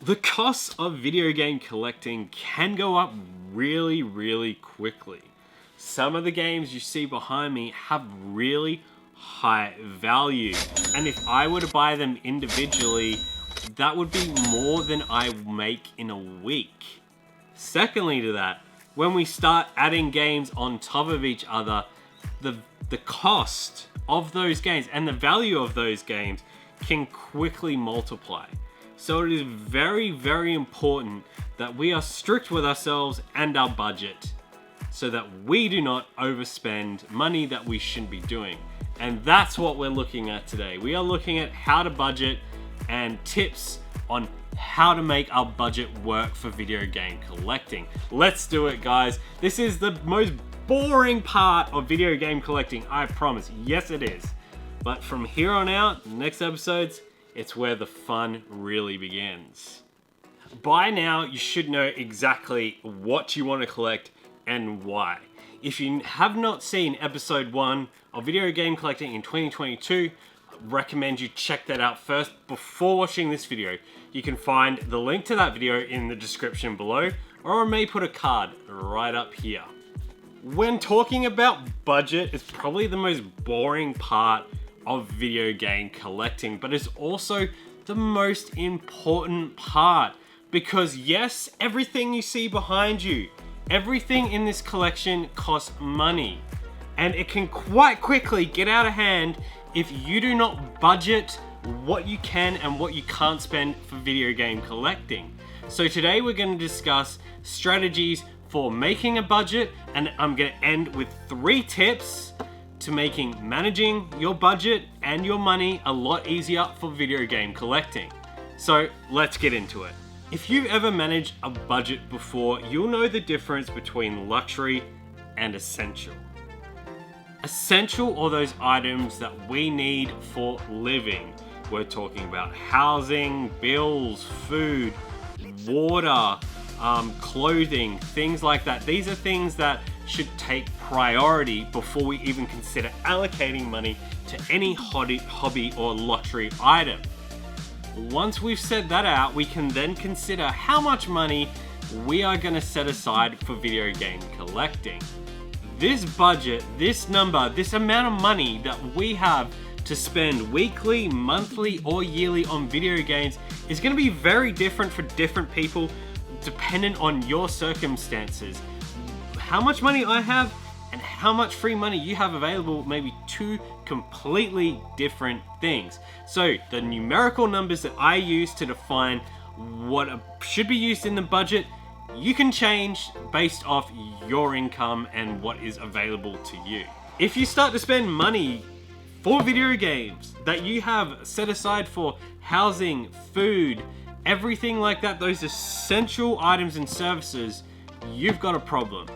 The cost of video game collecting can go up really quickly. Some of the games you see behind me have really high value, and if I were to buy them individually, that would be more than I make in a week. Secondly to that, when we start adding games on top of each other, the cost of those games and the value of those games can quickly multiply. So it is very important that we are strict with ourselves and our budget so that we do not overspend money that we shouldn't be doing. And that's what we're looking at today. We are looking at how to budget and tips on how to make our budget work for video game collecting. Let's do it, guys. This is the most boring part of video game collecting, I promise. Yes, it is. But from here on out, next episodes, it's where the fun really begins. By now, you should know exactly what you want to collect and why. If you have not seen episode 1 of video game collecting in 2022, I recommend you check that out first before watching this video. You can find the link to that video in the description below, or I may put a card right up here. When talking about budget, it's probably the most boring part of video game collecting, but it's also the most important part, because yes, everything you see behind you, everything in this collection costs money, and it can quite quickly get out of hand if you do not budget what you can and what you can't spend for video game collecting. So today we're going to discuss strategies for making a budget, and I'm going to end with 3 tips to making managing your budget and your money a lot easier for video game collecting. So let's get into it. If you've ever managed a budget before, you'll know the difference between luxury and essential. Essential are those items that we need for living. We're talking about housing, bills, food, water, clothing, things like that. These are things that should take priority before we even consider allocating money to any hobby or luxury item. Once we've said that out, we can then consider how much money we are going to set aside for video game collecting. This budget, this number, this amount of money that we have to spend weekly, monthly, or yearly on video games is going to be very different for different people, dependent on your circumstances. How much money I have and how much free money you have available may be 2 completely different things. So the numerical numbers that I use to define what should be used in the budget, you can change based off your income and what is available to you. If you start to spend money for video games that you have set aside for housing, food, everything like that, those essential items and services, you've got a problem.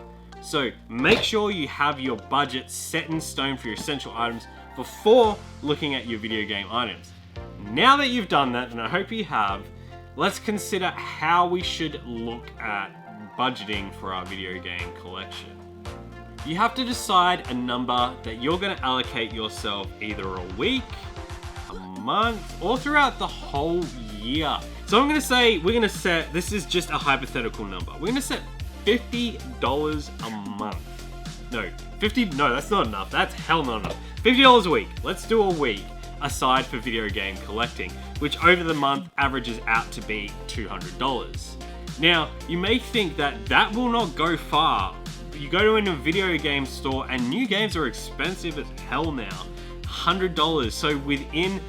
So make sure you have your budget set in stone for your essential items before looking at your video game items. Now that you've done that, and I hope you have, let's consider how we should look at budgeting for our video game collection. You have to decide a number that you're going to allocate yourself either a week, a month, or throughout the whole year. So I'm going to say we're going to set, this is just a hypothetical number, we're going to set $50 a month. No, that's not enough. That's hell not enough. $50 a week. Let's do a week aside for video game collecting, which over the month averages out to be $200. Now, you may think that that will not go far. You go to a video game store and new games are expensive as hell now. $100. So within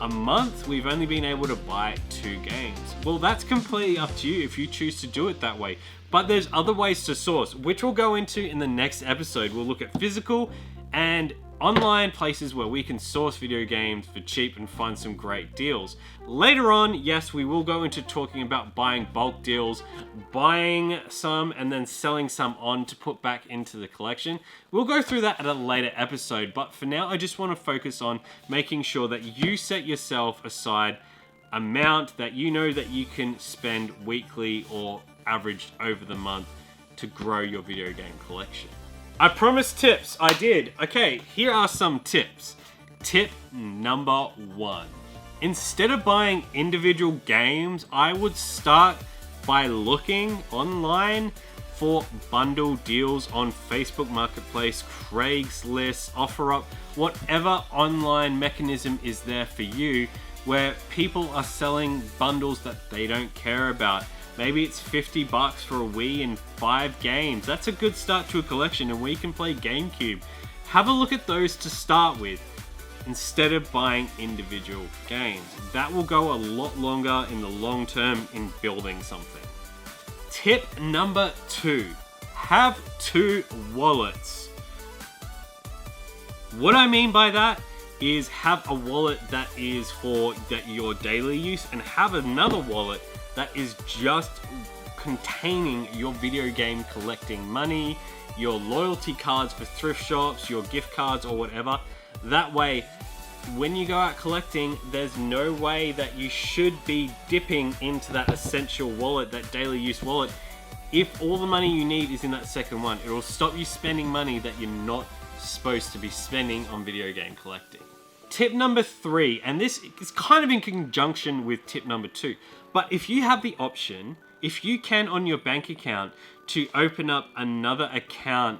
a month, we've only been able to buy 2 games. Well, that's completely up to you if you choose to do it that way. But there's other ways to source, which we'll go into in the next episode. We'll look at physical and online places where we can source video games for cheap and find some great deals. Later on, yes, we will go into talking about buying bulk deals, buying some and then selling some on to put back into the collection. We'll go through that at a later episode, but for now, I just want to focus on making sure that you set yourself aside amount that you know that you can spend weekly or averaged over the month to grow your video game collection. I promised tips, I did. Okay, here are some tips. Tip number 1. Instead of buying individual games, I would start by looking online for bundle deals on Facebook Marketplace, Craigslist, OfferUp, whatever online mechanism is there for you where people are selling bundles that they don't care about. Maybe it's $50 for a Wii and 5 games. That's a good start to a collection, and we can play GameCube. Have a look at those to start with instead of buying individual games. That will go a lot longer in the long term in building something. Tip number 2, have 2 wallets. What I mean by that is have a wallet that is for your daily use and have another wallet that is just containing your video game collecting money, your loyalty cards for thrift shops, your gift cards or whatever. That way, when you go out collecting, there's no way that you should be dipping into that essential wallet, that daily use wallet. If all the money you need is in that second one, it will stop you spending money that you're not supposed to be spending on video game collecting. Tip number 3, and this is kind of in conjunction with tip number 2, but if you have the option, if you can on your bank account to open up another account,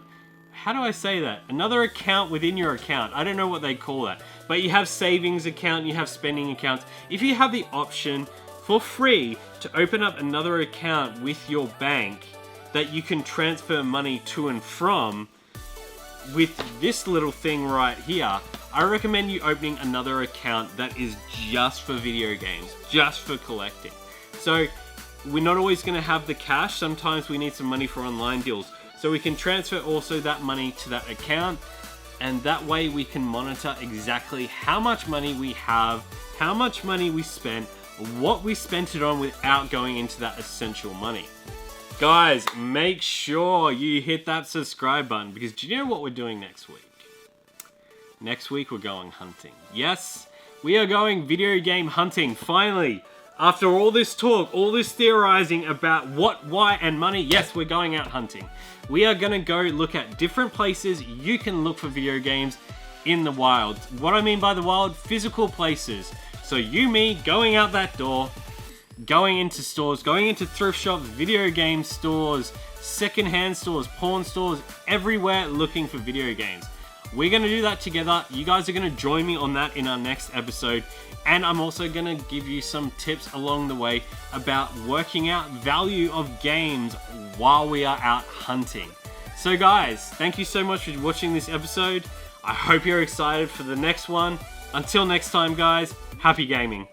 how do I say that? Another account within your account. I don't know what they call that, but you have savings account, you have spending accounts. If you have the option for free to open up another account with your bank that you can transfer money to and from, with this little thing right here, I recommend you opening another account that is just for video games, just for collecting. So we're not always going to have the cash. Sometimes we need some money for online deals. So we can transfer also that money to that account, and that way we can monitor exactly how much money we have, how much money we spent, what we spent it on without going into that essential money. Guys, make sure you hit that subscribe button, because do you know what we're doing next week? Next week we're going hunting. Yes, we are going video game hunting, finally. After all this talk, all this theorizing about what, why, and money, yes, we're going out hunting. We are gonna go look at different places you can look for video games in the wild. What I mean by the wild, physical places. So you, me, going out that door, going into stores, going into thrift shops, video game stores, secondhand stores, pawn stores, everywhere looking for video games. We're gonna do that together. You guys are gonna join me on that in our next episode. And I'm also gonna give you some tips along the way about working out value of games while we are out hunting. So guys, thank you so much for watching this episode. I hope you're excited for the next one. Until next time guys, happy gaming.